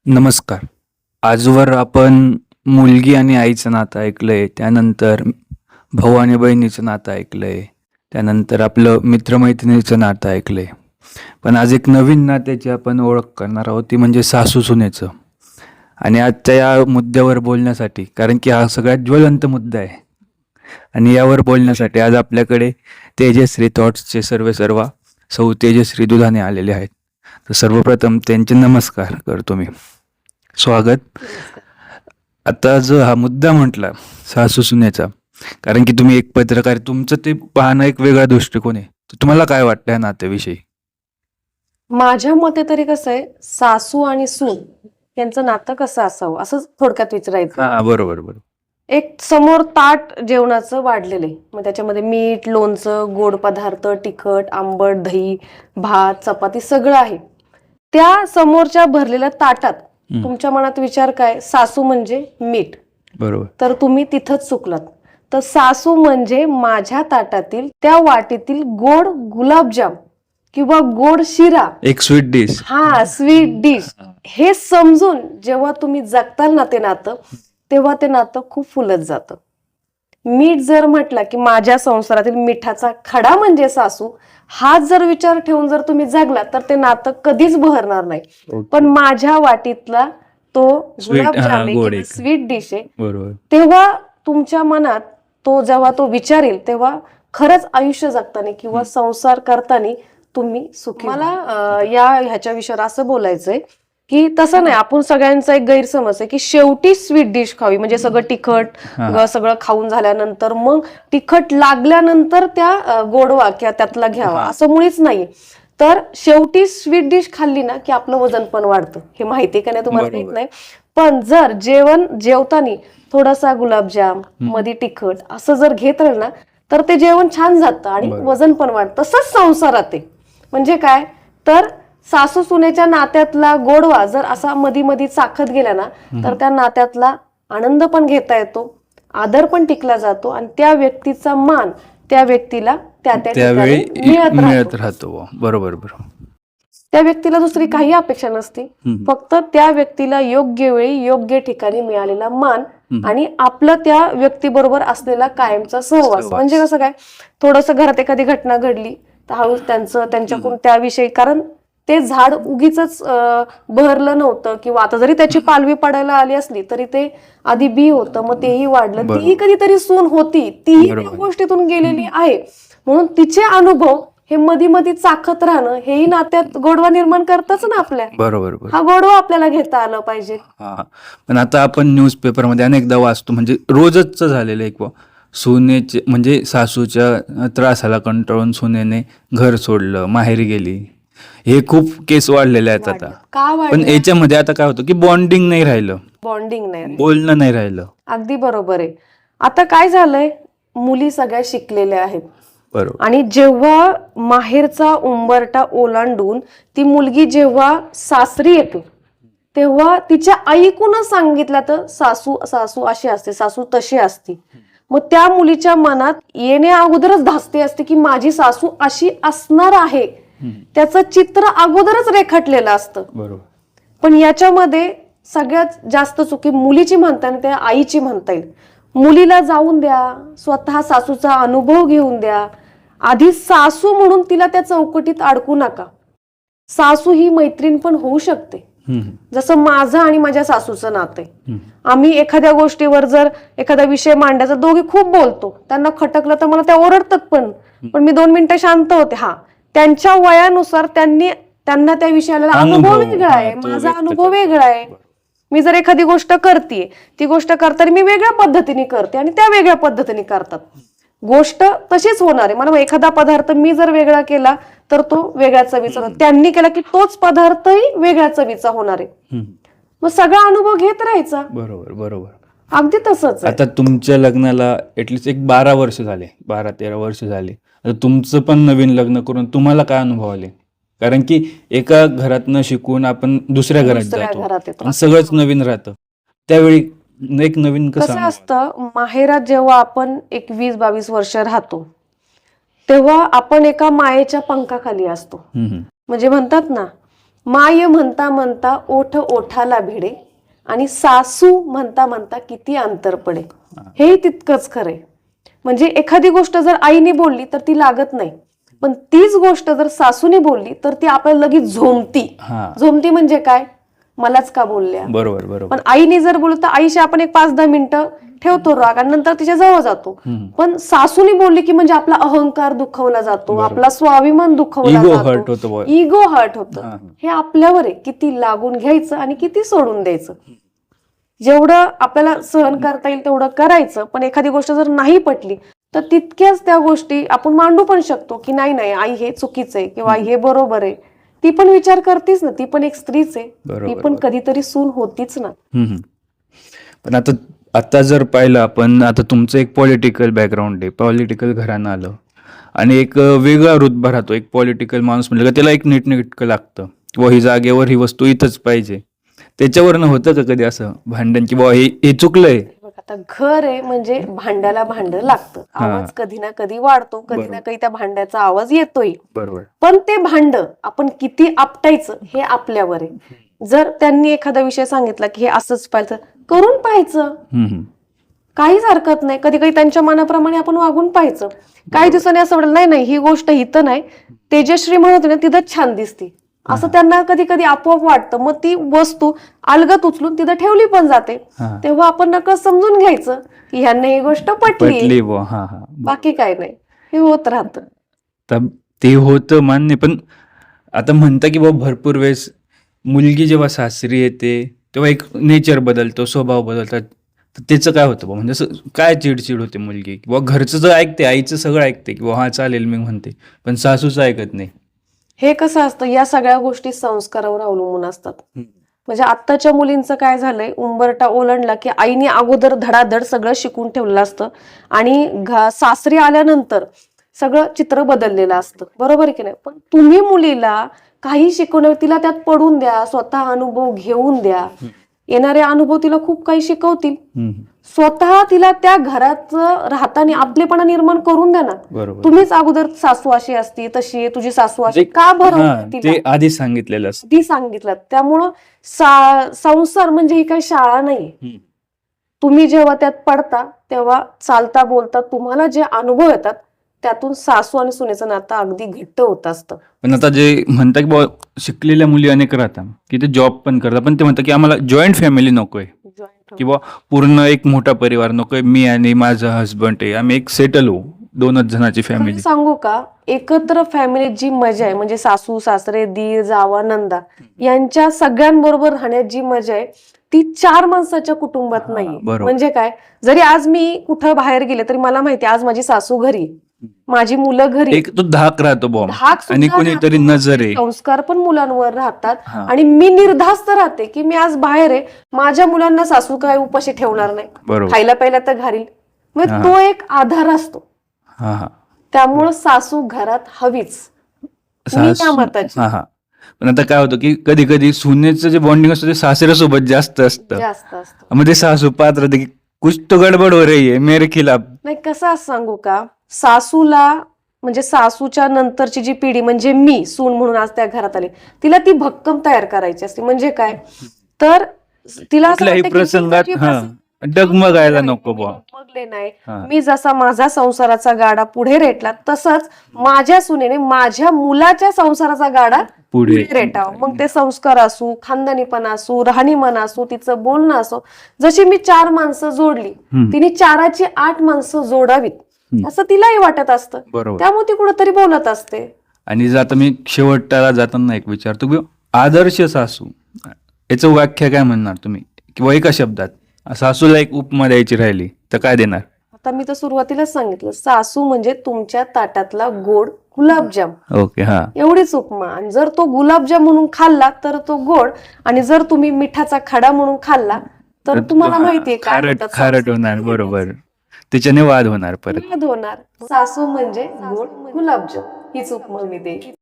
नमस्कार. आजवर आपण मुलगी आणि आईचं नातं ऐकलंय, त्यानंतर भाऊ आणि बहिणीचं नातं ऐकलंय, त्यानंतर आपलं मित्रमैत्रिणीचं नातं ऐकलंय. पण आज एक नवीन नात्याची आपण ओळख करणार आहोत, ती म्हणजे सासू-सुनेचं. आणि आजच्या या मुद्द्यावर बोलण्यासाठी, कारण की हा सगळ्यात ज्वलंत मुद्दा आहे, आणि यावर बोलण्यासाठी आज आपल्याकडे तेजश्री थॉट्सचे सर्वेसर्वा सौ तेजश्री दुधाणे आलेले आहेत. तर सर्वप्रथम त्यांचे नमस्कार करतो मी. स्वागत. आता जो हा मुद्दा म्हटला सासू सुनेचा, कारण की तुम्ही एक पत्रकार, तुमचं ते पाहणं एक वेगळा दृष्टिकोन आहे. तर तुम्हाला काय वाटतं या नात्याविषयी? माझ्या मते तरी कसं आहे, सासू आणि सून यांचं नातं कसं असावं असं थोडक्यात विचारायचं. हा, बरोबर बरोबर. एक समोर ताट जेवणाचं वाढलेलं आहे, मग त्याच्यामध्ये मीठ, लोणचं, गोड पदार्थ, तिखट, आंबट, दही, भात, चपाती सगळं आहे. त्या समोरच्या भरलेल्या ताटात तुमच्या मनात विचार काय? सासू म्हणजे मीठ. बरोबर. तर तुम्ही तिथंच चुकलात. तर सासू म्हणजे माझ्या ताटातील त्या वाटीतील गोड गुलाबजाम किंवा गोड शिरा, एक स्वीट डिश. हा स्वीट डिश, हे समजून जेव्हा तुम्ही जगताल ना ते नातं, तेव्हा ते नातं खूप फुलत जातं. मीठ जर म्हटलं की माझ्या संसारातील मिठाचा खडा म्हणजे सासू, हाच जर विचार ठेवून जर तुम्ही जगला तर ते नातं कधीच बहरणार नाही. पण माझ्या वाटीतला तो गुलाबजाम आहे किंवा स्वीट डिश आहे, बरोबर. तेव्हा तुमच्या मनात तो जेव्हा तो विचारेल, तेव्हा खरंच आयुष्य जगताना किंवा संसार करताना तुम्ही सुखी. मला ह्याच्या विषयावर असं बोलायचंय की तसं नाही, आपण सगळ्यांचा एक गैरसमज आहे की शेवटी स्वीट डिश खावी, म्हणजे सगळं तिखट सगळं खाऊन झाल्यानंतर मग तिखट लागल्यानंतर त्या गोडवा किंवा त्यातला घ्यावा, असं मुळीच नाही. तर शेवटी स्वीट डिश खाल्ली ना की आपलं वजन पण वाढतं, हे माहिती का नाही तुम्हाला माहित नाही. पण जर जेवताना थोडासा गुलाबजाम मध्ये तिखट असं जर घेत राहिलं ना, तर ते जेवण छान जातं आणि वजन पण वाढतं. तसंच संसारात आहे. म्हणजे काय, तर सासू सुनेच्या नात्यातला गोडवा जर असा मधी मधी चाखत गेला ना, तर त्या नात्यातला आनंद पण घेता येतो, आदर पण टिकला जातो, आणि त्या व्यक्तीचा मान त्या व्यक्तीला त्यावेळी मिळत राहतो. बरोबर बरोबर. त्या व्यक्तीला दुसरी काही अपेक्षा नसते, फक्त त्या व्यक्तीला योग्य वेळी योग्य ठिकाणी मिळालेला मान आणि आपलं त्या व्यक्तीबरोबर असलेला कायमचा सहवास. म्हणजे कसं काय, थोडंसं घरात एखादी घटना घडली तर हळूच त्यांच्याकडून त्याविषयी, कारण ते झाड उगीच बहरलं नव्हतं, किंवा आता जरी त्याची पालवी पडायला आली असली तरी ते आधी बी होतं, मग तेही वाढलं. तीही कधीतरी सून होती, तीही त्या गोष्टीतून गेलेली आहे, म्हणून तिचे अनुभव हे मधी मधी चाखत राहणं हेही नात्यात गोडवा निर्माण करतच ना आपल्या. बरोबर. हा गोडवा आपल्याला घेता आलं पाहिजे. हा, पण आता आपण न्यूजपेपरमध्ये अनेकदा वाचतो, म्हणजे रोजच झालेलं एक, सुनेचे म्हणजे सासूच्या त्रासाला कंटाळून सुनेने घर सोडलं, माहेरी गेली. हे खूप केस वाढलेले आहेत आता. पण याच्यामध्ये आता काय होतं की बॉन्डिंग नाही राहिलं, बॉन्डिंग नाही, बोलणं नाही राहिलं. अगदी बरोबर आहे. आता काय झालंय, मुली सगळ्या शिकलेल्या आहेत, बरोबर. आणि जेव्हा माहेरचा उंबरठा ओलांडून ती मुलगी जेव्हा सासरी येते, तेव्हा तिच्या ऐकूनच सांगितलं तर सासू सासू अशी असते, सासू तशी असते, मग त्या मुलीच्या मनात येण्या अगोदरच धास्ती असते की माझी सासू अशी असणार आहे, त्याचं चित्र अगोदरच रेखाटलेलं असतं. बरोबर. पण याच्यामध्ये सगळ्यात जास्त चुकी मुलीची म्हणता येईल, त्या आईची म्हणता येईल. मुलीला जाऊन द्या, स्वतः सासूचा अनुभव घेऊन द्या. आधी सासू म्हणून तिला त्या चौकटीत अडकू नका. सासू ही मैत्रीण पण होऊ शकते, जसं माझं आणि माझ्या सासूचं नातं आहे. आम्ही एखाद्या गोष्टीवर जर एखादा विषय मांडायचा, दोघी खूप बोलतो, त्यांना खटकलं तर मला त्या ओरडतात, पण मी 2 मिनिटं शांत होते. हा, त्यांच्या वयानुसार त्यांना त्या विषयाला अनुभव वेगळा आहे, माझा अनुभव वेगळा आहे. मी जर एखादी गोष्ट करते, ती गोष्ट करताना मी वेगळ्या पद्धतीने करते आणि त्या वेगळ्या पद्धतीने करतात. गोष्ट तशीच होणार आहे. मला एखादा पदार्थ मी जर वेगळा केला तर तो वेगळ्या चवीचा होणार, त्यांनी केला की तोच पदार्थही वेगळ्या चवीचा होणार आहे. मग सगळा अनुभव घेत राहायचा. बरोबर बरोबर. अगदी तसंच. आता तुमच्या लग्नाला ऍटलीस्ट एक 12 वर्ष झाले, 12-13 वर्ष झाले. आता तुमचं पण नवीन लग्न करून तुम्हाला काय अनुभव आले? कारण की एका घरातनं शिकून आपण दुसऱ्या घरात जातो, सगळंच नवीन राहतं. त्यावेळी एक नवीन कसं असतं, माहेरात जेव्हा आपण एक 20-22 वर्ष राहतो, तेव्हा आपण एका मायेच्या पंखाखाली असतो. म्हणजे म्हणतात ना माय म्हणता म्हणता ओठ ओठाला भिडे आणि सासू म्हणता म्हणता किती अंतर पडे. हे तितकंच खरंय. म्हणजे एखादी गोष्ट जर आईने बोलली तर ती लागत नाही, पण तीच गोष्ट जर सासूने बोलली तर ती आपल्याला लगेच झोमती. झोमती म्हणजे काय, मलाच का बोलल्या. बरोबर बरोबर. पण आईने जर बोललं तर आईशी आपण एक 5-10 मिनिटं ठेवतो राग आणि नंतर तिच्या जवळ जातो. पण सासूने बोलली की म्हणजे आपला अहंकार दुखवला जातो, आपला स्वाभिमान दुखवला जातो, इगो हर्ट होतं. हे आपल्यावर आहे किती लागून घ्यायचं आणि किती सोडून द्यायचं. जेवढं आपल्याला सहन करता येईल तेवढं करायचं. पण एखादी गोष्ट जर नाही पटली तर तितक्याच त्या गोष्टी आपण मांडू पण शकतो की नाही नाही आई हे चुकीचं आहे किंवा आई हे बरोबर आहे. ती पण विचार करतीच ना, ती पण एक स्त्रीच आहे, ती पण कधीतरी सून होतीच ना. पण आता जर पाहिलं आपण, आता तुमचं एक पॉलिटिकल बॅकग्राऊंड आहे, पॉलिटिकल घराणं आलं आणि एक वेगळा रुतबा राहतो. एक पॉलिटिकल माणूस म्हणलं का त्याला एक नीटनेटकं लागतं किंवा ही जागेवर ही वस्तू इथंच पाहिजे. त्याच्यावरनं होतं का कधी असं भांडण की बाबा हे चुकलंय? आता घर आहे म्हणजे भांड्याला भांड लागतं, आवाज कधी ना कधी वाढतो, कधी ना कधी त्या भांड्याचा आवाज येतोय. बरोबर. पण ते भांड आपण किती आपटायचं हे आपल्यावर आहे. जर त्यांनी एखादा विषय सांगितला की हे असंच पाहिजे करून पाहायचं, काहीच हरकत नाही. कधी कधी त्यांच्या मनाप्रमाणे आपण वागून पाहायचं. काही दिवसांनी असं वाटलं नाही नाही ही गोष्ट इथं नाही, तेजश्री म्हणत ना तिथंच छान दिसते, असं त्यांना कधी कधी आपोआप वाटतं. मग ती वस्तू अलगत उचलून तिथं ठेवली पण जाते. तेव्हा आपण नकळत समजून घ्यायचं की ह्यांना ही गोष्ट पटली, बाकी काय नाही. हे होत राहतं. ते होतं मान्य. पण आता म्हणता की बाबा भरपूर वेळेस मुलगी जेव्हा सासरी येते तेव्हा एक नेचर बदलतो, स्वभाव बदलतात. तर त्याचं काय होतं म्हणजे असं काय चिडचिड होते मुलगी किंवा घरचं जर ऐकते, आईचं सगळं ऐकते किंवा हा चालेल मी म्हणते, पण सासूचं ऐकत नाही. हे कसं असतं, या सगळ्या गोष्टी संस्कारावर अवलंबून असतात. म्हणजे आत्ताच्या मुलींचं काय झालंय, उंबरठा ओलांडला की आईने अगोदर धडाधड सगळं शिकून ठेवलेलं असतं आणि सासरी आल्यानंतर सगळं चित्र बदललेलं असतं. बरोबर आहे की नाही. पण तुम्ही मुलीला काही शिकवणार, तिला त्यात पडून द्या, स्वतः अनुभव घेऊन द्या. येणारे अनुभव तिला खूप काही शिकवतील. स्वतः तिला त्या घरात राहताना आपलेपणा निर्माण करून द्या ना. तुम्हीच अगोदर सासू अशी असती तशी आहे, तुझी सासू अशी का बरं, ते आधी सांगितलेलं असतं, ती सांगितलं. त्यामुळं संसार म्हणजे ही काही शाळा नाही. तुम्ही जेव्हा त्यात पडता तेव्हा चालता बोलता तुम्हाला जे अनुभव येतात त्यातून सासू आणि सुनेचं नातं अगदी घट्ट होत असतं. पण आता जे म्हणतात की बाबा शिकलेल्या मुली अनेक राहतात की ते जॉब पण करतात, पण ते म्हणतात की आम्हाला जॉईंट फॅमिली नकोय किंवा पूर्ण एक मोठा परिवार नकोय, मी आणि माझं हसबंड आहे, आम्ही एक सेटल होऊ, 2च जणांची फॅमिली. सांगू का, एकत्र फॅमिलीत जी मजा आहे म्हणजे सासू सासरे दीर जावा नंदा यांच्या सगळ्यांबरोबर राहण्यात जी मजा आहे ती 4 माणसाच्या कुटुंबात नाही. म्हणजे काय, जरी आज मी कुठं बाहेर गेले तरी मला माहिती आज माझी सासू घरी, माझी मुलं घरी, एक तो धाक राहतो बॉम्ब आणि कोणीतरी नजर आहे, संस्कार पण मुलांवर राहतात. आणि मी निर्धास्त राहते की मी आज बाहेर आहे, माझ्या मुलांना सासू काय उपाशी ठेवणार नाही, खायला प्यायला तर घालील. म्हणजे तो एक आधार असतो. त्यामुळं सासू घरात हवीच, मी त्या मताची. पण आता काय होतं की कधी कधी सुनेचं जे बॉन्डिंग असतं ते सासऱ्यासोबत जास्त असतं. मग ते सासू पाहत राहते की कुछ तो गडबड हो रही है मेरे खिलाफ. नाही, कसं सांगू का, सासूला म्हणजे सासूच्या नंतरची जी पिढी म्हणजे मी सून म्हणून आज त्या घरात आले, तिला ती भक्कम तयार करायची असते. म्हणजे काय, तर तिला प्रसंगात डगमगायला नको डगमगले नाही. मी जसा माझा संसाराचा गाडा पुढे रेटला तसंच माझ्या सुनेने माझ्या मुलाच्या संसाराचा गाडा पुढे रेटावं. मग ते संस्कार असू, खानदानीपणा असू, राहणीमान असू, तिचं बोलणं असो. जशी मी 4 माणसं जोडली, तिने 4ची 8 माणसं जोडावीत असं तिलाही वाटत असतं. त्यामुळे ती कुठेतरी बोलत असते. आणि आता मी शेवटाला जाताना एक विचारतो की आदर्श सासू याचं व्याख्या काय म्हणणार तुम्ही, किंवा एका शब्दात सासूला एक उपमा द्यायची राहिली तर काय देणार? आता मी तर सुरुवातीलाच सांगितलं, सासू म्हणजे तुमच्या ताटातला गोड गुलाबजाम. ओके, हा, एवढीच उपमा. आणि जर तो गुलाबजाम म्हणून खाल्ला तर तो गोड, आणि जर तुम्ही मिठाचा खडा म्हणून खाल्ला तर तुम्हाला माहितीये खारट होणार. बरोबर, त्याच्याने वाद होणार, परत वाद होणार. सासू म्हणजे गोड गुलाबजाम हीच उपमा मी देईन.